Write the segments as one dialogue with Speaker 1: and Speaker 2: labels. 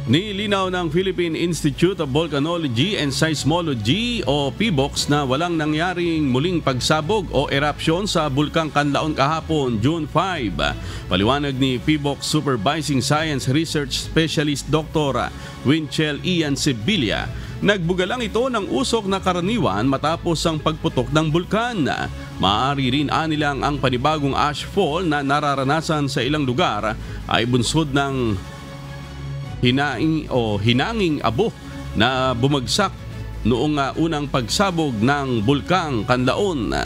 Speaker 1: Nilinaw ng Philippine Institute of Volcanology and Seismology o PBOX na walang nangyaring muling pagsabog o erupsyon sa Bulkang Kanlaon kahapon, June 5. Paliwanag ni PBOX Supervising Science Research Specialist Dr. Winchell Ian Sibilia, nagbuga lang ito ng usok na karaniwan matapos ang pagputok ng bulkan. Maaari rin anilang ang panibagong ashfall na nararanasan sa ilang lugar ay bunsod ng hinanging abo na bumagsak noong unang pagsabog ng Bulkang Kanlaon.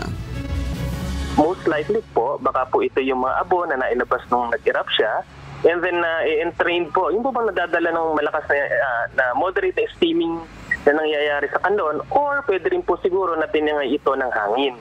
Speaker 2: Most likely po, baka po ito yung mga abo na nailabas nung nag-erupt siya, and then i-entrain po, yung po bang nadadala ng malakas na moderate na steaming na nangyayari sa kanlon, or pwede rin po siguro na pinangay ito ng hangin.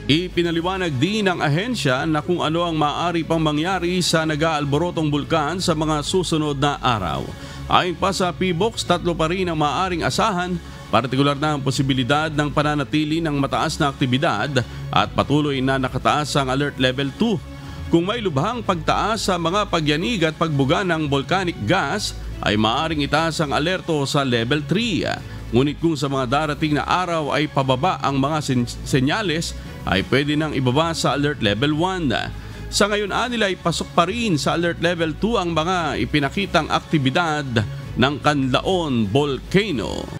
Speaker 1: Ipinaliwanag din ng ahensya na kung ano ang maaari pang mangyari sa nag-aalborotong bulkan sa mga susunod na araw. Ayon pa sa PBOX, 3 pa rin ang maaaring asahan, partikular na ang posibilidad ng pananatili ng mataas na aktibidad at patuloy na nakataas ang Alert Level 2. Kung may lubhang pagtaas sa mga pagyanig at pagbuga ng volcanic gas, ay maaaring itaas ang alerto sa Level 3. Ngunit kung sa mga darating na araw ay pababa ang mga senyales, ay pwede nang ibaba sa Alert Level 1. Sa ngayon nila ay pasok pa rin sa Alert Level 2 ang mga ipinakitang aktibidad ng Kanlaon Volcano.